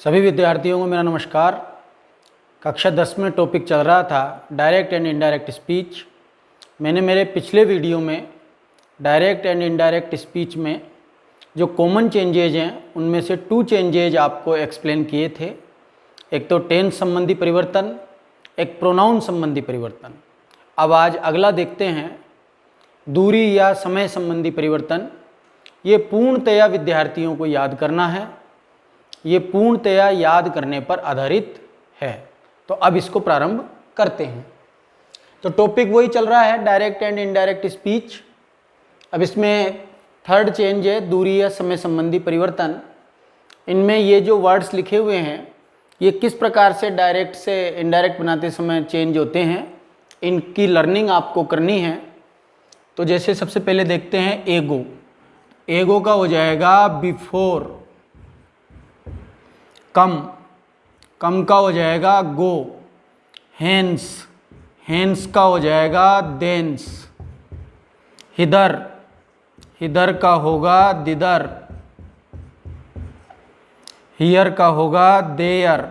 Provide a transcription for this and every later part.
सभी विद्यार्थियों को मेरा नमस्कार। कक्षा 10 में टॉपिक चल रहा था डायरेक्ट एंड इनडायरेक्ट स्पीच। मैंने मेरे पिछले वीडियो में डायरेक्ट एंड इनडायरेक्ट स्पीच में जो कॉमन चेंजेज हैं उनमें से 2 चेंजेज आपको एक्सप्लेन किए थे। एक तो टेंस संबंधी परिवर्तन, एक प्रोनाउन संबंधी परिवर्तन। अब आज अगला देखते हैं दूरी या समय संबंधी परिवर्तन। ये पूर्णतया विद्यार्थियों को याद करना है, ये पूर्णतया याद करने पर आधारित है। तो अब इसको प्रारंभ करते हैं। तो टॉपिक वही चल रहा है डायरेक्ट एंड इनडायरेक्ट स्पीच। अब इसमें थर्ड चेंज है दूरी या समय संबंधी परिवर्तन। इनमें ये जो वर्ड्स लिखे हुए हैं ये किस प्रकार से डायरेक्ट से इनडायरेक्ट बनाते समय चेंज होते हैं, इनकी लर्निंग आपको करनी है। तो जैसे सबसे पहले देखते हैं एगो। एगो का हो जाएगा बिफोर। कम, कम का हो जाएगा गो। हैंस, हैंस का हो जाएगा देंस। हिदर, हिदर का होगा दिदर। हियर का होगा देयर।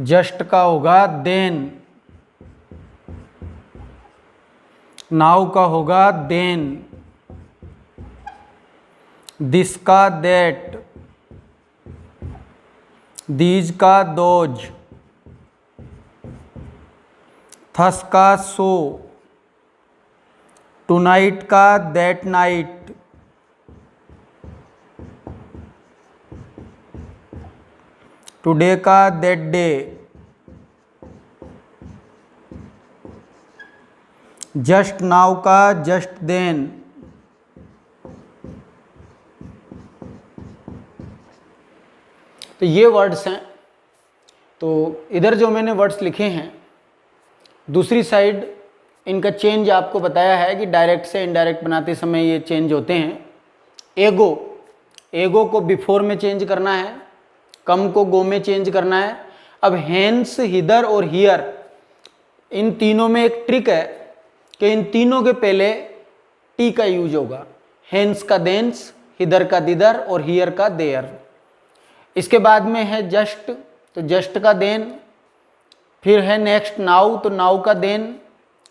जस्ट का होगा देन। नाउ का होगा देन। दिस का दैट। दीज का दोज। थस का सो। टुनाइट का दैट नाइट। टुडे का दैट डे। जस्ट नाउ का जस्ट देन। तो ये वर्ड्स हैं। तो इधर जो मैंने वर्ड्स लिखे हैं दूसरी साइड इनका चेंज आपको बताया है कि डायरेक्ट से इनडायरेक्ट बनाते समय ये चेंज होते हैं। एगो, एगो को बिफोर में चेंज करना है, कम को गो में चेंज करना है। अब हैंस, हिदर और हियर, इन तीनों में एक ट्रिक है कि इन तीनों के पहले टी का यूज होगा। हैंस का देंस, हिदर का दिदर और हियर का देयर। इसके बाद में है जस्ट, तो जस्ट का देन। फिर है नेक्स्ट नाउ, तो नाउ का देन।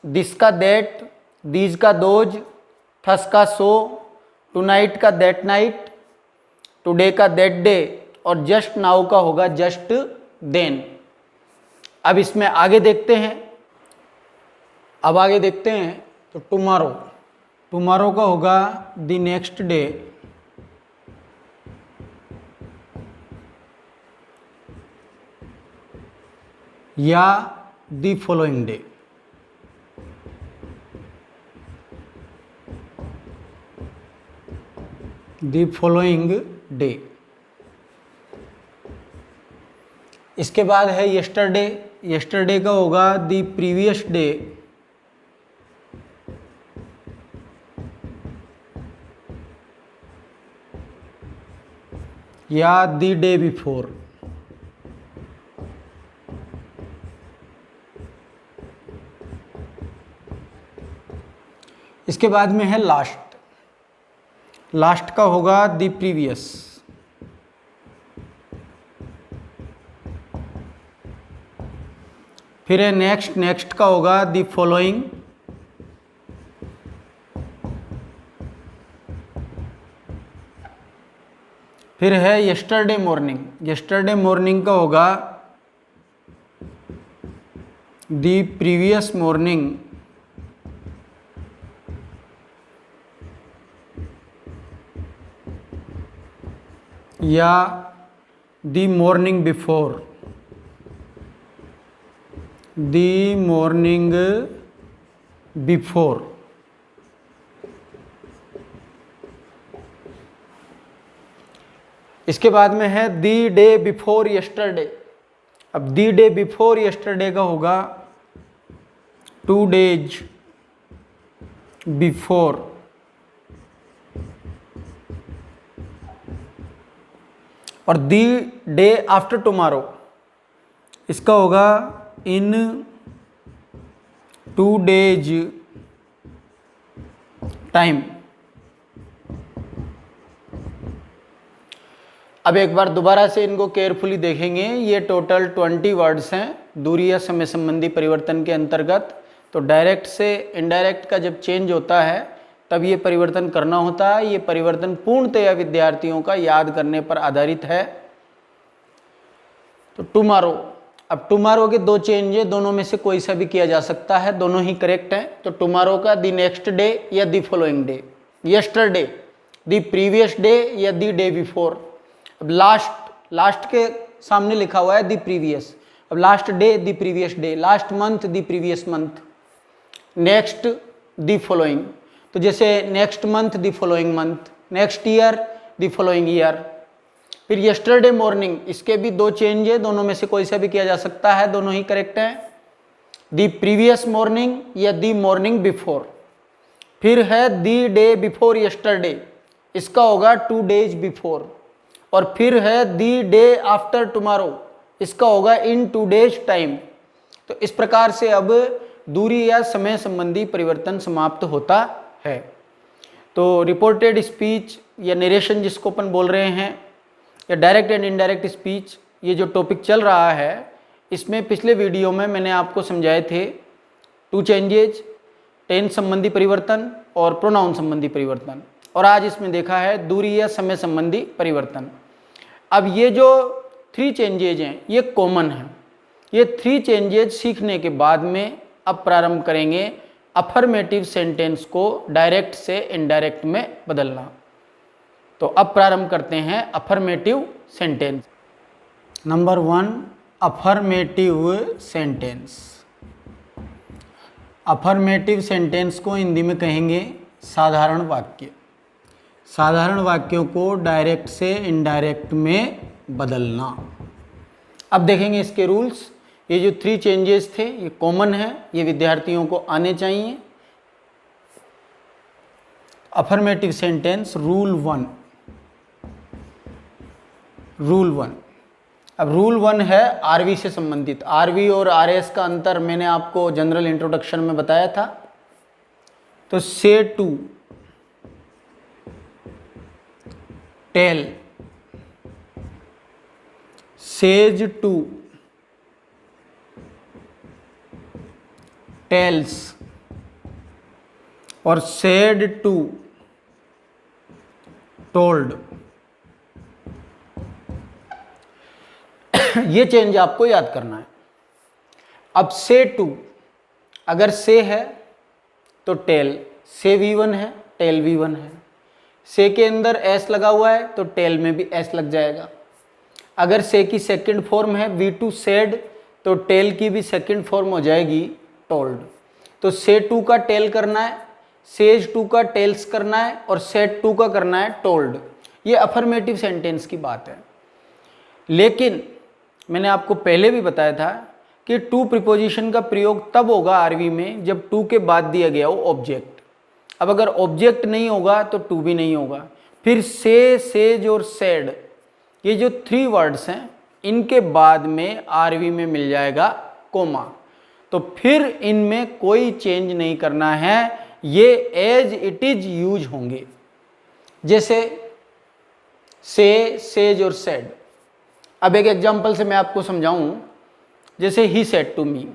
दिस का दैट, दीज का दोज, थस का सो, टुनाइट का दैट नाइट, टुडे का दैट डे और जस्ट नाउ का होगा जस्ट देन। अब इसमें आगे देखते हैं। अब आगे देखते हैं तो टुमारो, टुमारो का होगा द नेक्स्ट डे। या the following day. The following day. इसके बाद है यस्टरडे। यस्टरडे का होगा द प्रीवियस डे। या द डे बिफोर। इसके बाद में है लास्ट। लास्ट का होगा द प्रीवियस। फिर है नेक्स्ट, नेक्स्ट का होगा द फॉलोइंग। फिर है यस्टरडे मॉर्निंग। यस्टरडे मॉर्निंग का होगा द प्रीवियस मॉर्निंग। या the morning before. The morning before. इसके बाद में है द डे बिफोर यस्टरडे। अब द डे बिफोर यस्टरडे का होगा 2 days बिफोर। और दी डे आफ्टर टुमारो इसका होगा इन 2 days टाइम। अब एक बार दोबारा से इनको केयरफुली देखेंगे। ये टोटल 20 वर्ड्स हैं दूरी या समय संबंधी परिवर्तन के अंतर्गत। तो डायरेक्ट से इनडायरेक्ट का जब चेंज होता है तब ये परिवर्तन करना होता है। ये परिवर्तन पूर्णतया विद्यार्थियों का याद करने पर आधारित है। तो टुमारो, अब टुमारो के दो चेंज है, दोनों में से कोई सा भी किया जा सकता है, दोनों ही करेक्ट हैं। तो टुमारो का द नेक्स्ट डे या the following day, yesterday the previous day या द डे बिफोर। अब लास्ट के सामने लिखा हुआ है द प्रीवियस, अब last day the previous day, last month the previous month, next the following. तो जैसे next month the following month, next year the following year. फिर यस्टरडे मॉर्निंग, इसके भी दो चेंज है, दोनों में से कोई सा भी किया जा सकता है, दोनों ही करेक्ट हैं। द प्रीवियस मॉर्निंग या द मॉर्निंग बिफोर। फिर है द डे बिफोर यस्टरडे, इसका होगा 2 days बिफोर। और फिर है द डे आफ्टर टुमारो, इसका होगा इन 2 days टाइम। तो इस प्रकार से अब दूरी या समय संबंधी परिवर्तन समाप्त होता है। तो रिपोर्टेड स्पीच या नरेशन जिसको अपन बोल रहे हैं, या डायरेक्ट एंड इनडायरेक्ट स्पीच, ये जो टॉपिक चल रहा है, इसमें पिछले वीडियो में मैंने आपको समझाए थे 2 चेंजेज, टेंस संबंधी परिवर्तन और प्रोनाउन संबंधी परिवर्तन। और आज इसमें देखा है दूरी या समय संबंधी परिवर्तन। अब ये जो 3 चेंजेज हैं ये कॉमन हैं। ये 3 चेंजेज सीखने के बाद में अब प्रारंभ करेंगे अफर्मेटिव सेंटेंस को डायरेक्ट से इनडायरेक्ट में बदलना। तो अब प्रारंभ करते हैं affirmative sentence. Number 1, affirmative sentence. Affirmative sentence को हिंदी में कहेंगे साधारण वाक्य। साधारण वाक्यों को डायरेक्ट से इनडायरेक्ट में बदलना। अब देखेंगे इसके रूल्स। ये जो 3 चेंजेस थे ये कॉमन है, ये विद्यार्थियों को आने चाहिए। Affirmative sentence rule 1। रूल 1, अब रूल 1 है आरवी से संबंधित। आरवी और आरएस का अंतर मैंने आपको जनरल इंट्रोडक्शन में बताया था। तो say to, tell, says to, tells और सेड टू, टोल्ड। ये चेंज आपको याद करना है। अब से टू, अगर से है तो टेल, से V1 है, टेल V1 है। से के अंदर एस लगा हुआ है तो टेल में भी एस लग जाएगा। अगर से की सेकंड फॉर्म है V2 सेड, तो टेल की भी सेकंड फॉर्म हो जाएगी टोल्ड। तो से टू का टेल करना है, सेज टू का टेल्स करना है और सेड टू का करना है टोल्ड। ये अफर्मेटिव सेंटेंस की बात है। लेकिन मैंने आपको पहले भी बताया था कि टू प्रीपोजिशन का प्रयोग तब होगा आरवी में जब टू के बाद दिया गया हो ऑब्जेक्ट। अब अगर ऑब्जेक्ट नहीं होगा तो टू भी नहीं होगा। फिर से, सेज और सेड, ये जो 3 वर्ड्स हैं इनके बाद में आरवी में मिल जाएगा कोमा। तो फिर इनमें कोई चेंज नहीं करना है, ये एज इट इज यूज होंगे। जैसे से, सेज और सेड। अब एक एग्जांपल से मैं आपको समझाऊं। जैसे ही सेड टू मी,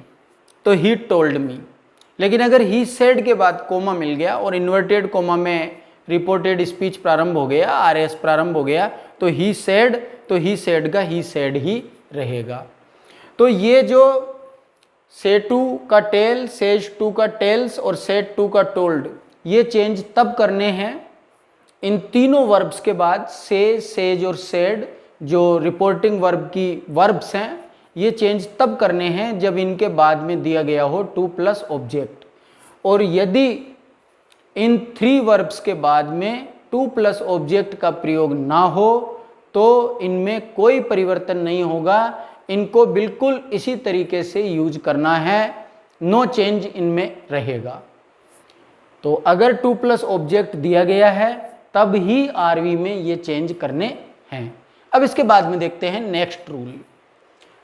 तो ही टोल्ड मी। लेकिन अगर ही सेड के बाद कोमा मिल गया और इन्वर्टेड कोमा में रिपोर्टेड स्पीच प्रारंभ हो गया, आरएस प्रारंभ हो गया, तो ही सेड, तो ही सेड का ही सेड ही रहेगा। तो ये जो से टू का टेल, सेज टू का टेल्स और सेड टू का टोल्ड, ये चेंज तब करने हैं इन तीनों वर्ब्स के बाद। से, सेज और सेड जो रिपोर्टिंग वर्ब की वर्ब्स हैं, ये चेंज तब करने हैं जब इनके बाद में दिया गया हो 2 प्लस ऑब्जेक्ट। और यदि इन 3 वर्ब्स के बाद में 2 प्लस ऑब्जेक्ट का प्रयोग ना हो तो इनमें कोई परिवर्तन नहीं होगा। इनको बिल्कुल इसी तरीके से यूज करना है, नो चेंज इनमें रहेगा। तो अगर 2 प्लस ऑब्जेक्ट दिया गया है तब ही आरवी में ये चेंज करने हैं। अब इसके बाद में देखते हैं नेक्स्ट रूल।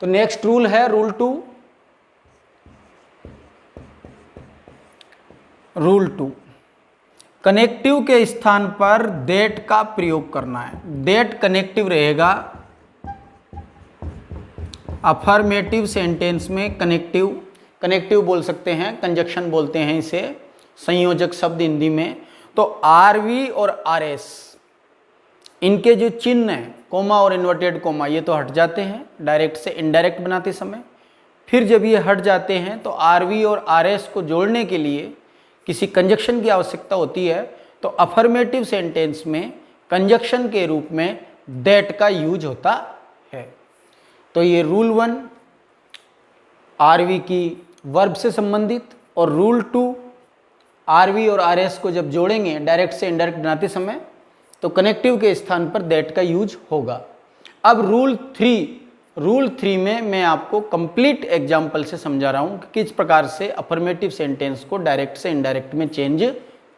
तो नेक्स्ट रूल है रूल 2। रूल 2, कनेक्टिव के स्थान पर दैट का प्रयोग करना है। दैट कनेक्टिव रहेगा। अफर्मेटिव सेंटेंस में कनेक्टिव बोल सकते हैं, कंजक्शन बोलते हैं इसे, संयोजक शब्द हिंदी में। तो आरवी और आरएस, इनके जो चिन्ह हैं, कोमा और इन्वर्टेड कोमा, ये तो हट जाते हैं डायरेक्ट से इनडायरेक्ट बनाते समय। फिर जब ये हट जाते हैं तो आरवी और आरएस को जोड़ने के लिए किसी कंजक्शन की आवश्यकता होती है। तो अफर्मेटिव सेंटेंस में कंजक्शन के रूप में दैट का यूज होता है। तो ये रूल 1 आरवी की वर्ब से संबंधित, और रूल 2 आरवी और आरएस को जब जोड़ेंगे डायरेक्ट से इनडायरेक्ट बनाते समय तो कनेक्टिव के स्थान पर दैट का यूज होगा। अब रूल 3 में मैं आपको कंप्लीट एग्जाम्पल से समझा रहा हूं कि किस प्रकार से अफर्मेटिव सेंटेंस को डायरेक्ट से इनडायरेक्ट में चेंज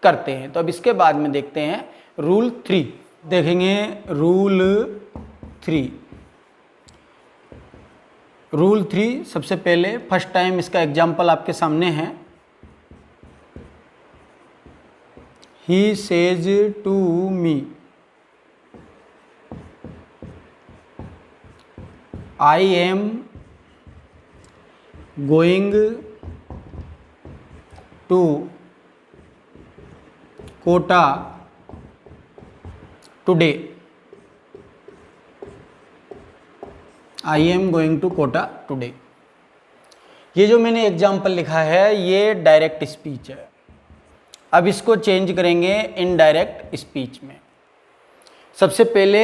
करते हैं। तो अब इसके बाद में देखते हैं रूल 3। देखेंगे रूल 3 सबसे पहले फर्स्ट टाइम इसका एग्जाम्पल आपके सामने है। He says to me, I am going to Kota today. I am going to Kota today. ये जो मैंने एग्जाम्पल लिखा है ये डायरेक्ट स्पीच है। अब इसको चेंज करेंगे इनडायरेक्ट स्पीच में। सबसे पहले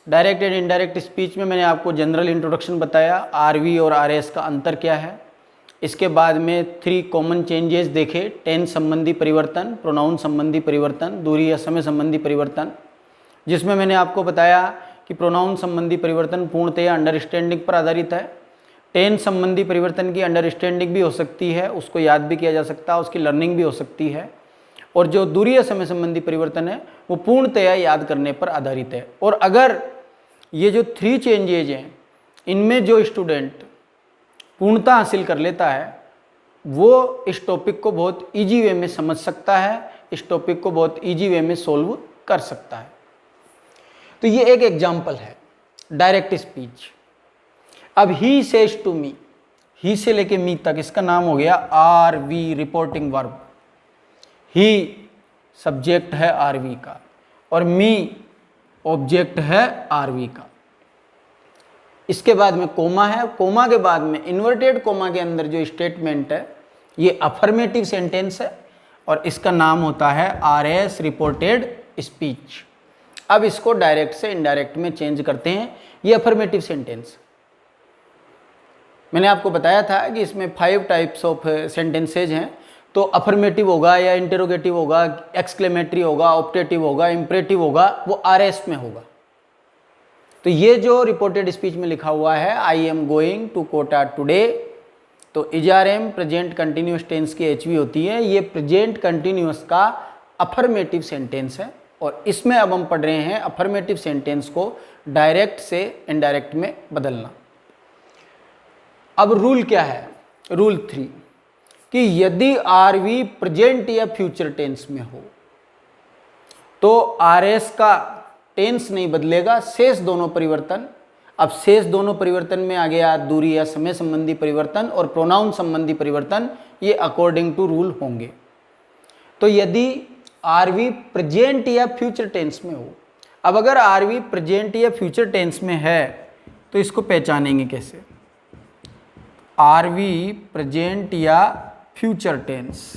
डायरेक्ट एंड इनडायरेक्ट स्पीच में मैंने आपको जनरल इंट्रोडक्शन बताया, आरवी और आरएस का अंतर क्या है। इसके बाद में 3 कॉमन चेंजेस देखे, टेंस संबंधी परिवर्तन, प्रोनाउन संबंधी परिवर्तन, दूरी या समय संबंधी परिवर्तन, जिसमें मैंने आपको बताया कि प्रोनाउन संबंधी परिवर्तन पूर्णतया अंडरस्टैंडिंग पर आधारित है। टेंस संबंधी परिवर्तन की अंडरस्टैंडिंग भी हो सकती है, उसको याद भी किया जा सकता है, उसकी लर्निंग भी हो सकती है। और जो दूरी या समय संबंधी परिवर्तन है वो पूर्णतया याद करने पर आधारित है। और अगर ये जो 3 चेंजेज हैं इनमें जो स्टूडेंट पूर्णता हासिल कर लेता है वो इस टॉपिक को बहुत इजी वे में समझ सकता है, इस टॉपिक को बहुत इजी वे में सोल्व कर सकता है। तो ये एक एग्जाम्पल है डायरेक्ट स्पीच। अब ही सेज टू मी, ही से लेके मी तक इसका नाम हो गया आरवी, रिपोर्टिंग वर्ब। ही सब्जेक्ट है आरवी का और मी ऑब्जेक्ट है आरवी का। इसके बाद में कोमा है, कोमा के बाद में इन्वर्टेड कोमा के अंदर जो स्टेटमेंट है ये अफर्मेटिव सेंटेंस है और इसका नाम होता है आरएस, रिपोर्टेड स्पीच। अब इसको डायरेक्ट से इनडायरेक्ट में चेंज करते हैं। ये अफर्मेटिव सेंटेंस, मैंने आपको बताया था कि इसमें 5 टाइप्स ऑफ सेंटेंसेज हैं। तो अफर्मेटिव होगा या इंटेरोगेटिव होगा, एक्सक्लेमेटरी होगा, ऑप्टेटिव होगा, इंपरेटिव होगा, वो आरएस में होगा। तो ये जो रिपोर्टेड स्पीच में लिखा हुआ है I am going to Kota today, तो इजआरएम प्रेजेंट कंटिन्यूअस टेंस की एचवी होती है। ये प्रेजेंट कंटिन्यूअस का अफर्मेटिव सेंटेंस है और इसमें अब हम पढ़ रहे हैं अफर्मेटिव सेंटेंस को डायरेक्ट से इनडायरेक्ट में बदलना। अब रूल क्या है? रूल 3 कि यदि आरवी प्रेजेंट या फ्यूचर टेंस में हो तो आरएस का टेंस नहीं बदलेगा, शेष दोनों परिवर्तन। अब शेष दोनों परिवर्तन में आ गया दूरी या समय संबंधी परिवर्तन और प्रोनाउन संबंधी परिवर्तन, ये अकॉर्डिंग टू रूल होंगे। तो यदि आरवी प्रेजेंट या फ्यूचर टेंस में हो, अब अगर आरवी प्रेजेंट या फ्यूचर टेंस में है तो इसको पहचानेंगे कैसे? आरवी प्रेजेंट या फ्यूचर टेंस,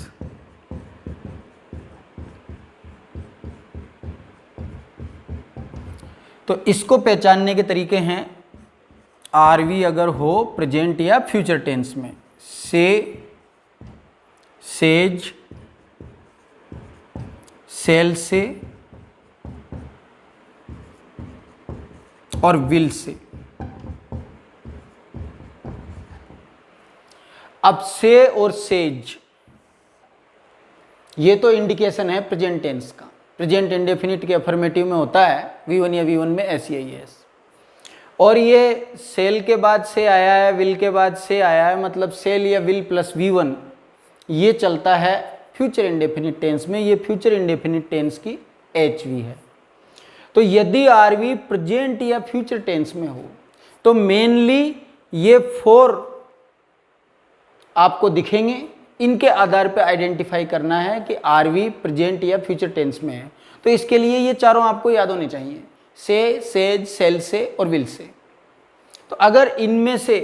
तो इसको पहचानने के तरीके हैं। आरवी अगर हो प्रेजेंट या फ्यूचर टेंस में, से, सेज, सेल से और विल से। अब से और सेज ये तो इंडिकेशन है प्रेजेंट टेंस का। प्रेजेंट इंडेफिनिट के अफर्मेटिव में होता है V1 या V1 में SEIS, और ये सेल के बाद से आया है, विल के बाद से आया है, मतलब सेल या विल प्लस V1 ये चलता है फ्यूचर इंडेफिनिट टेंस में, ये फ्यूचर इंडेफिनिट टेंस की HV है। तो यदि RV प्रेजेंट या फ्यूचर टेंस में हो तो मेनली ये 4 आपको दिखेंगे, इनके आधार पर आइडेंटिफाई करना है कि RV प्रेजेंट या फ्यूचर टेंस में है। तो इसके लिए ये चारों आपको याद होने चाहिए, से, सेज, सेल से और विल से। तो अगर इनमें से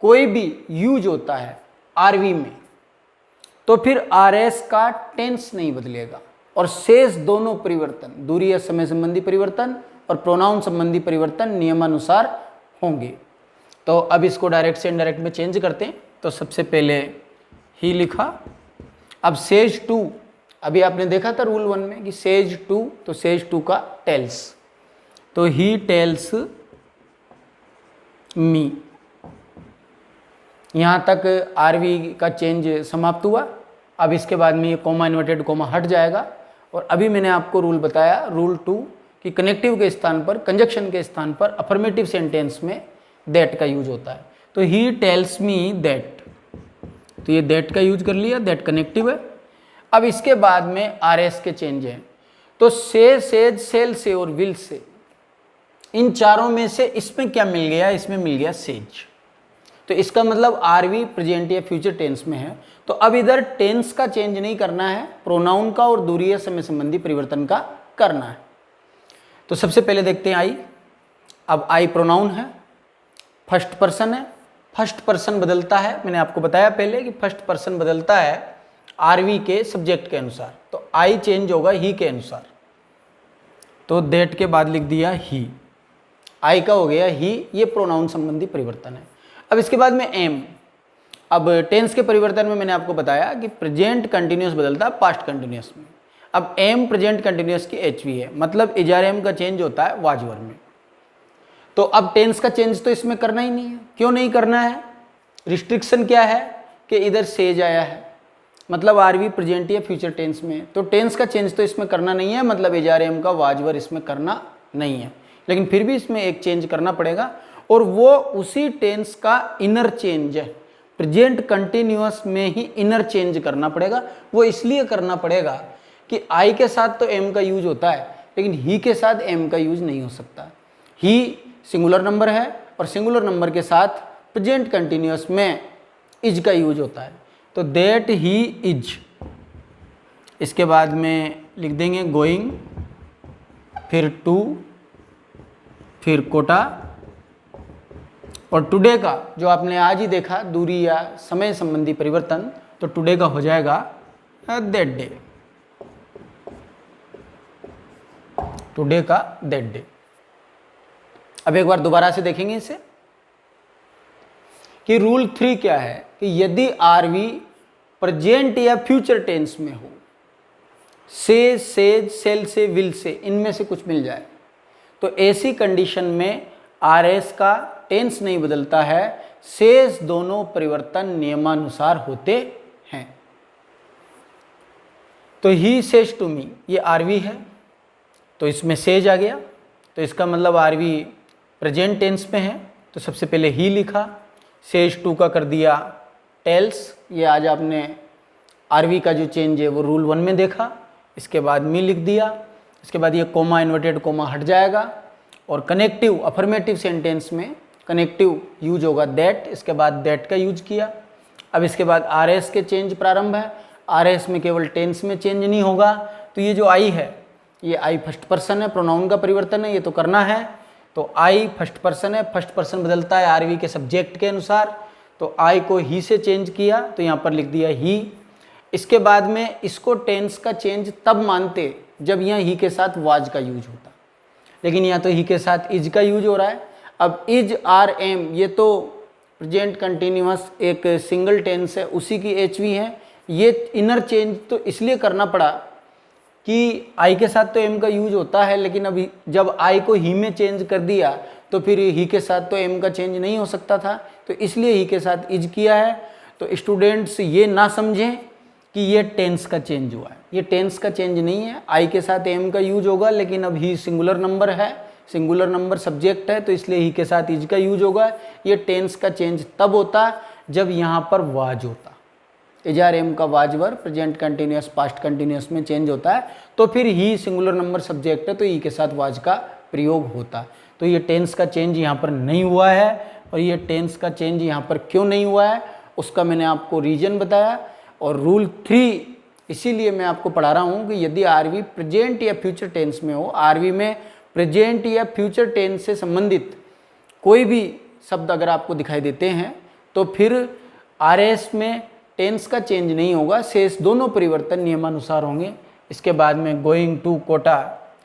कोई भी यूज होता है RV में तो फिर RS का टेंस नहीं बदलेगा और शेष दोनों परिवर्तन, दूरी या समय संबंधी परिवर्तन और प्रोनाउन संबंधी परिवर्तन नियमानुसार होंगे। तो अब इसको डायरेक्ट से इनडायरेक्ट में चेंज करते हैं। तो सबसे पहले ही लिखा, अब सेज टू, अभी आपने देखा था रूल 1 में कि सेज टू, तो सेज टू का टेल्स, तो ही टेल्स मी। यहाँ तक RV का चेंज समाप्त हुआ। अब इसके बाद में ये कॉमा इन्वर्टेड कॉमा हट जाएगा। और अभी मैंने आपको रूल बताया, रूल 2, कि कनेक्टिव के स्थान पर, कंजक्शन के स्थान पर अफर्मेटिव सेंटेंस में दैट का यूज होता है। तो ही टेल्स मी दैट, तो ये दैट का यूज कर लिया, दैट कनेक्टिव है। अब इसके बाद में RS के चेंज हैं। तो से, सेज, सेल से और विल से, इन चारों में से इसमें क्या मिल गया, इसमें मिल गया सेज। तो इसका मतलब RV प्रेजेंट या फ्यूचर टेंस में है। तो अब इधर टेंस का चेंज नहीं करना है, प्रोनाउन का और दूरी या समय संबंधी परिवर्तन का करना है। तो सबसे पहले देखते हैं आई। अब आई प्रोनाउन है, फर्स्ट पर्सन है, फर्स्ट पर्सन बदलता है, मैंने आपको बताया पहले कि फर्स्ट पर्सन बदलता है RV के सब्जेक्ट के अनुसार। तो आई चेंज होगा ही के अनुसार। तो दैट के बाद लिख दिया ही, आई का हो गया ही, ये प्रोनाउन संबंधी परिवर्तन है। अब इसके बाद में एम। अब टेंस के परिवर्तन में मैंने आपको बताया कि प्रेजेंट कंटिन्यूअस बदलता है पास्ट कंटिन्यूअस में। अब एम प्रेजेंट कंटिन्यूअस की HV है, मतलब इजार एम का चेंज होता है वाजवर में। तो अब टेंस का चेंज तो इसमें करना ही नहीं है। क्यों नहीं करना है? रिस्ट्रिक्शन क्या है कि इधर सेज आया है, मतलब RV प्रेजेंट या फ्यूचर टेंस में, तो टेंस का चेंज तो इसमें करना नहीं है, मतलब इजार एम का वाजवर इसमें करना नहीं है। लेकिन फिर भी इसमें एक चेंज करना पड़ेगा और वो उसी टेंस का इनर चेंज है। प्रेजेंट कंटिन्यूअस में ही इनर चेंज करना पड़ेगा। वो इसलिए करना पड़ेगा कि आई के साथ तो एम का यूज होता है, लेकिन ही के साथ एम का यूज नहीं हो सकता। ही सिंगुलर नंबर है और सिंगुलर नंबर के साथ प्रेजेंट कंटिन्यूअस में इज का यूज होता है। तो दैट ही इज, इसके बाद में लिख देंगे गोइंग, फिर टू, फिर कोटा, और टुडे का जो आपने आज ही देखा दूरी या समय संबंधी परिवर्तन, तो टुडे का हो जाएगा दैट डे, टुडे का दैट डे। अब एक बार दोबारा से देखेंगे इसे कि रूल 3 क्या है कि यदि RV प्रेजेंट या फ्यूचर टेंस में हो, से, सेज, सेल से, विल से, इनमें से कुछ मिल जाए, तो ऐसी कंडीशन में RS का टेंस नहीं बदलता है, शेष दोनों परिवर्तन नियमानुसार होते हैं। तो ही सेज टू मी, ये RV है, तो इसमें सेज आ गया, तो इसका मतलब RV प्रेजेंट टेंस में है। तो सबसे पहले ही लिखा, सेज टू का कर दिया टेल्स, ये आज आपने RV का जो चेंज है वो रूल 1 में देखा। इसके बाद मी लिख दिया, इसके बाद ये कोमा इन्वर्टेड कोमा हट जाएगा और कनेक्टिव अफर्मेटिव सेंटेंस में कनेक्टिव यूज होगा दैट, इसके बाद दैट का यूज किया। अब इसके बाद RS के चेंज प्रारंभ है, RS में केवल टेंस में चेंज नहीं होगा। तो ये जो आई है, ये आई फर्स्ट पर्सन है, प्रोनाउन का परिवर्तन है, ये तो करना है। तो आई फर्स्ट पर्सन है, फर्स्ट पर्सन बदलता है RV के सब्जेक्ट के अनुसार। तो आई को ही से चेंज किया, तो यहाँ पर लिख दिया ही। इसके बाद में इसको टेंस का चेंज तब मानते जब यहाँ ही के साथ वाज का यूज होता, लेकिन यहाँ तो ही के साथ इज का यूज हो रहा है। अब इज, आर, एम, ये तो प्रेजेंट कंटिन्यूअस एक सिंगल टेंस है, उसी की HV है। ये इनर चेंज तो इसलिए करना पड़ा कि आई के साथ तो एम का यूज होता है, लेकिन अभी जब आई को ही में चेंज कर दिया तो फिर ही के साथ तो एम का चेंज नहीं हो सकता था, तो इसलिए ही के साथ इज किया है। तो स्टूडेंट्स ये ना समझें कि ये टेंस का चेंज हुआ है, ये टेंस का चेंज नहीं है। आई के साथ एम का यूज होगा, लेकिन अब ही सिंगुलर नंबर है, सिंगुलर नंबर सब्जेक्ट है, तो इसलिए ही के साथ इज का यूज होगा। ये टेंस का चेंज तब होता जब यहाँ पर वाज होता, इजार एम का was verb present continuous past continuous में चेंज होता है, तो फिर ही सिंगुलर नंबर सब्जेक्ट है तो ई के साथ वाज का प्रयोग होता है। तो ये टेंस का चेंज यहाँ पर नहीं हुआ है, और ये टेंस का चेंज यहाँ पर क्यों नहीं हुआ है उसका मैंने आपको रीजन बताया। और रूल 3 इसीलिए मैं आपको पढ़ा रहा हूँ कि यदि आरवी प्रेजेंट या फ्यूचर टेंस में हो, आरवी में प्रेजेंट या फ्यूचर टेंस से संबंधित कोई भी शब्द अगर आपको दिखाई देते हैं तो फिर आरएस में टेंस का चेंज नहीं होगा, शेष दोनों परिवर्तन नियमानुसार होंगे। इसके बाद में going to Kota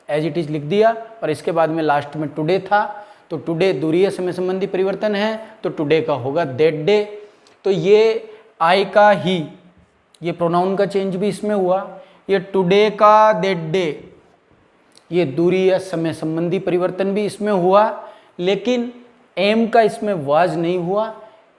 as it is लिख दिया, और इसके बाद में लास्ट में टुडे था, तो टुडे दूरीय समय संबंधी परिवर्तन है तो टुडे का होगा दैट डे। तो ये आई का ही, ये प्रोनाउन का चेंज भी इसमें हुआ, ये टुडे का दैट डे, ये दूरीय समय संबंधी परिवर्तन भी इसमें हुआ, लेकिन एम का इसमें वाज नहीं हुआ,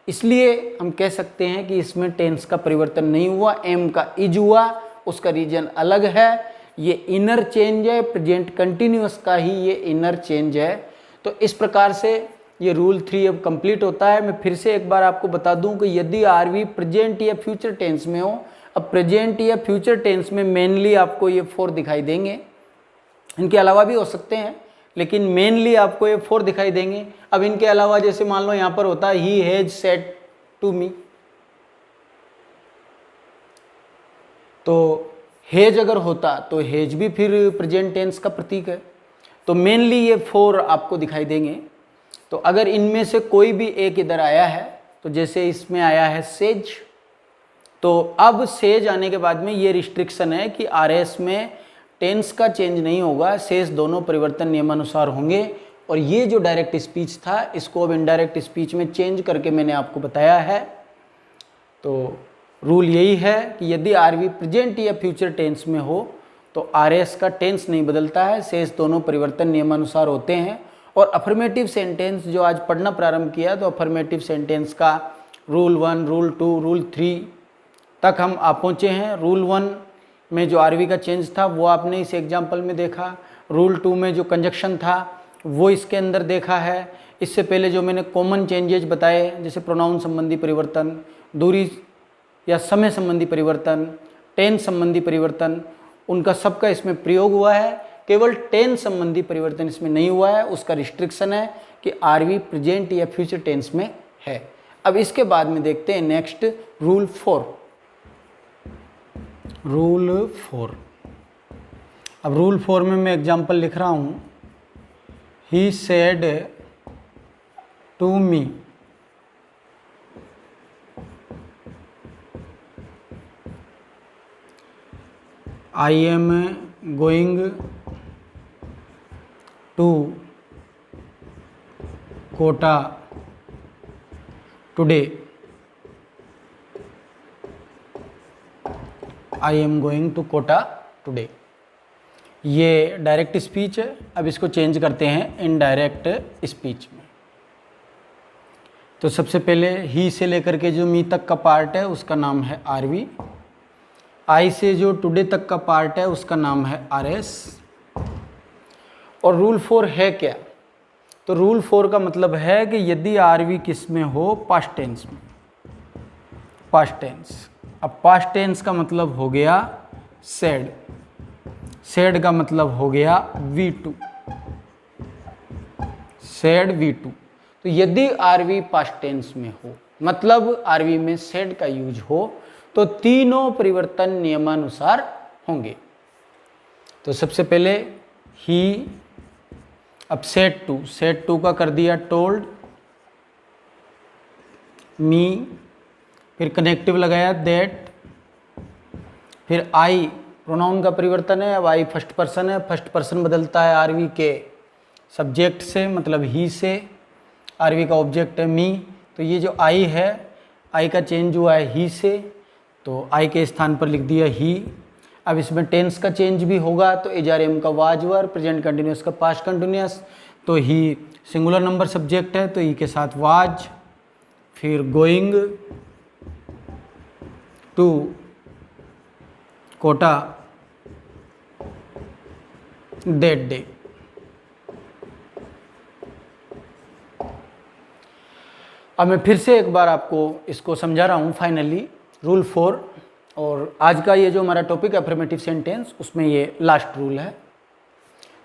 इसलिए हम कह सकते हैं कि इसमें टेंस का परिवर्तन नहीं हुआ, एम का इज हुआ, उसका रीजन अलग है। ये इनर चेंज है, प्रेजेंट कंटिन्यूअस का ही ये इनर चेंज है। तो इस प्रकार से ये रूल 3 अब कंप्लीट होता है। मैं फिर से एक बार आपको बता दूं कि यदि आरवी प्रेजेंट या फ्यूचर टेंस में हो, अब प्रेजेंट या फ्यूचर टेंस में मेनली आपको ये 4 दिखाई देंगे, इनके अलावा भी हो सकते हैं लेकिन मेनली आपको ये 4 दिखाई देंगे। अब इनके अलावा जैसे मान लो यहाँ पर होता है he has said to me, तो हेज अगर होता तो हेज भी फिर प्रेजेंट टेंस का प्रतीक है, तो मेनली ये 4 आपको दिखाई देंगे। तो अगर इनमें से कोई भी एक इधर आया है, तो जैसे इसमें आया है सेज, तो अब सेज आने के बाद में ये रिस्ट्रिक्शन है कि आरएस में टेंस का चेंज नहीं होगा, शेष दोनों परिवर्तन नियमानुसार होंगे। और ये जो डायरेक्ट स्पीच था इसको अब इनडायरेक्ट स्पीच में चेंज करके मैंने आपको बताया है। तो रूल यही है कि यदि आरवी प्रेजेंट या फ्यूचर टेंस में हो तो आरएस का टेंस नहीं बदलता है, शेष दोनों परिवर्तन नियमानुसार होते हैं। और अफर्मेटिव सेंटेंस जो आज पढ़ना प्रारंभ किया, तो अफर्मेटिव सेंटेंस का रूल 1, रूल 2, रूल 3 तक हम आ पहुँचे हैं। रूल 1 में जो आरवी का चेंज था वो आपने इस एग्जाम्पल में देखा, रूल 2 में जो कंजक्शन था वो इसके अंदर देखा है। इससे पहले जो मैंने कॉमन चेंजेज बताए, जैसे प्रोनाउन संबंधी परिवर्तन, दूरी या समय संबंधी परिवर्तन, टेंस संबंधी परिवर्तन, उनका सबका इसमें प्रयोग हुआ है। केवल टेंस संबंधी परिवर्तन इसमें नहीं हुआ है, उसका रिस्ट्रिक्शन है कि आरवी प्रेजेंट या फ्यूचर टेंस में है। अब इसके बाद में देखते हैं नेक्स्ट रूल 4। रूल 4, अब रूल 4 में मैं एग्जाम्पल लिख रहा हूँ, he said to me, I am going to Kota today, I am going to Kota today. ये डायरेक्ट स्पीच है, अब इसको चेंज करते हैं इनडायरेक्ट स्पीच में। तो सबसे पहले ही से लेकर के जो मी तक का पार्ट है उसका नाम है आरवी, आई से जो टुडे तक का पार्ट है उसका नाम है आरएस। और रूल 4 है क्या? तो रूल 4 का मतलब है कि यदि आरवी किस में हो, पास्ट टेंस में, पास्ट टेंस। अब पास्ट टेंस का मतलब हो गया सेड, सेड का मतलब हो गया V2, सेड V2। तो यदि आरवी पास्ट टेंस में हो, मतलब आरवी में सेड का यूज हो, तो तीनों परिवर्तन नियमानुसार होंगे। तो सबसे पहले ही, अब सेड टू, सेड टू का कर दिया टोल्ड, मी, फिर कनेक्टिव लगाया दैट, फिर आई प्रोनाउन का परिवर्तन है। अब आई फर्स्ट पर्सन है, फर्स्ट पर्सन बदलता है आरवी के सब्जेक्ट से, मतलब ही से, आरवी का ऑब्जेक्ट है मी। तो ये जो आई है, आई का चेंज हुआ है ही से, तो आई के स्थान पर लिख दिया ही। अब इसमें टेंस का चेंज भी होगा, तो इजार एम का वाज वर्ब, प्रेजेंट कंटिन्यूअस का पास्ट कंटिन्यूअस, तो ही सिंगुलर नंबर सब्जेक्ट है तो ई के साथ वाज, फिर going to Kota that day. अब मैं फिर से एक बार आपको इसको समझा रहा हूँ फाइनली। रूल 4, और आज का ये जो हमारा टॉपिक है अफर्मेटिव सेंटेंस, उसमें ये लास्ट रूल है।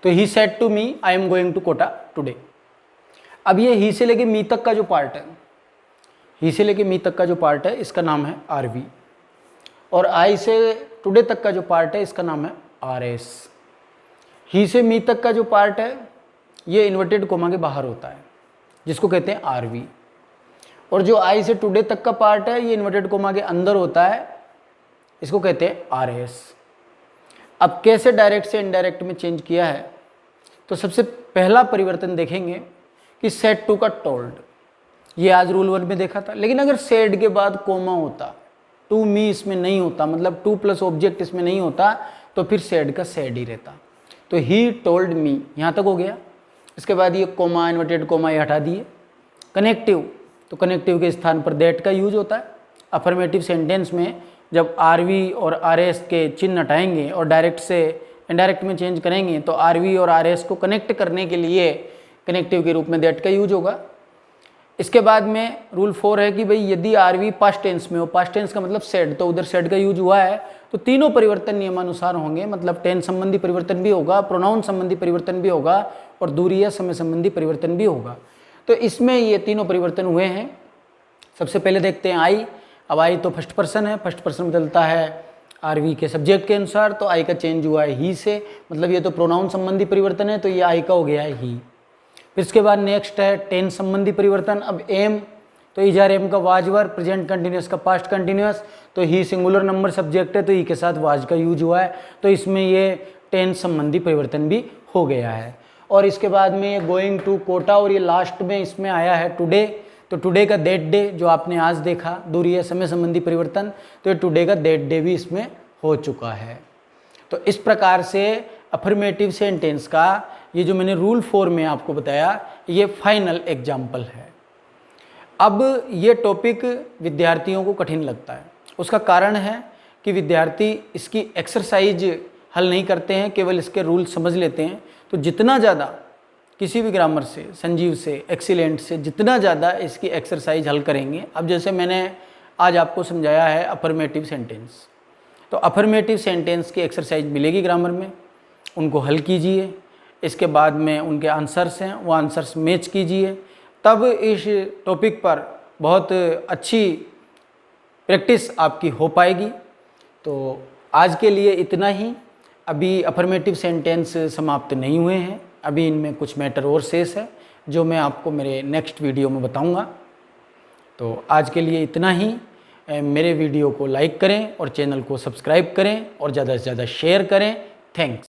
तो he said to me I am going to Kota today. अब ये ही से लेके मी तक का जो पार्ट है, ही से लेके मी तक का जो पार्ट है इसका नाम है आर वी, और आई से टुडे तक का जो पार्ट है इसका नाम है आर एस। ही से मी तक का जो पार्ट है ये इन्वर्टेड कोमा के बाहर होता है जिसको कहते हैं आर वी, और जो आई से टुडे तक का पार्ट है ये इन्वर्टेड कोमा के अंदर होता है, इसको कहते हैं आर एस। अब कैसे डायरेक्ट से इनडायरेक्ट में चेंज किया है, तो सबसे पहला परिवर्तन देखेंगे कि सेड टू का टोल्ड, ये आज रूल 1 में देखा था। लेकिन अगर सेड के बाद कोमा होता, टू मी इसमें नहीं होता, मतलब टू प्लस ऑब्जेक्ट इसमें नहीं होता, तो फिर सेड का सेड ही रहता। तो ही टोल्ड मी यहाँ तक हो गया। इसके बाद ये कोमा, इन्वर्टेड कोमा ये हटा दिए। कनेक्टिव, तो कनेक्टिव के स्थान पर दैट का यूज होता है। अफर्मेटिव सेंटेंस में जब आर वी और आर एस के चिन्ह हटाएंगे और डायरेक्ट से इनडायरेक्ट में चेंज करेंगे, तो आर वी और आर एस को कनेक्ट करने के लिए कनेक्टिव के रूप में दैट का यूज होगा। इसके बाद में रूल 4 है कि भाई यदि आर वी पास्ट टेंस में हो, पास्ट टेंस का मतलब सेड, तो उधर सेड का यूज हुआ है, तो तीनों परिवर्तन नियमानुसार होंगे, मतलब टेंस संबंधी परिवर्तन भी होगा, प्रोनाउन संबंधी परिवर्तन भी होगा, और दूरी या समय संबंधी परिवर्तन भी होगा। तो इसमें ये तीनों परिवर्तन हुए हैं। सबसे पहले देखते हैं आई। अब आई तो फर्स्ट पर्सन है, फर्स्ट पर्सन बदलता है आर वी के सब्जेक्ट के अनुसार, तो आई का चेंज हुआ है ही से, मतलब ये तो प्रोनाउन संबंधी परिवर्तन है, तो ये आई का हो गया है ही। फिर इसके बाद नेक्स्ट है टेंस संबंधी परिवर्तन। अब एम, तो इजार एम का वाज वर, प्रेजेंट कंटिन्यूस का पास्ट कंटिन्यूस, तो ही सिंगुलर नंबर सब्जेक्ट है, तो ई के साथ वाज का यूज हुआ है, तो इसमें ये टेंस संबंधी परिवर्तन भी हो गया है। और इसके बाद में गोइंग टू कोटा, और ये लास्ट में इसमें आया है टुडे, तो टुडे का दैट डे जो आपने आज देखा, दूरी या समय संबंधी परिवर्तन, तो ये टुडे का दैट डे भी इसमें हो चुका है। तो इस प्रकार से अफर्मेटिव सेंटेंस का ये जो मैंने रूल 4 में आपको बताया, ये फाइनल एग्जाम्पल है। अब ये टॉपिक विद्यार्थियों को कठिन लगता है, उसका कारण है कि विद्यार्थी इसकी एक्सरसाइज हल नहीं करते हैं, केवल इसके रूल समझ लेते हैं। तो जितना ज़्यादा किसी भी ग्रामर से, संजीव से, एक्सीलेंट से जितना ज़्यादा इसकी एक्सरसाइज हल करेंगे, अब जैसे मैंने आज आपको समझाया है अफर्मेटिव सेंटेंस, तो अफर्मेटिव सेंटेंस की एक्सरसाइज मिलेगी ग्रामर में, उनको हल कीजिए। इसके बाद में उनके आंसर्स हैं, वो आंसर्स मैच कीजिए, तब इस टॉपिक पर बहुत अच्छी प्रैक्टिस आपकी हो पाएगी। तो आज के लिए इतना ही। अभी अफर्मेटिव सेंटेंस समाप्त नहीं हुए हैं, अभी इनमें कुछ मैटर और शेष है जो मैं आपको मेरे नेक्स्ट वीडियो में बताऊंगा। तो आज के लिए इतना ही। मेरे वीडियो को लाइक करें और चैनल को सब्सक्राइब करें और ज़्यादा से ज़्यादा शेयर करें। थैंक्स।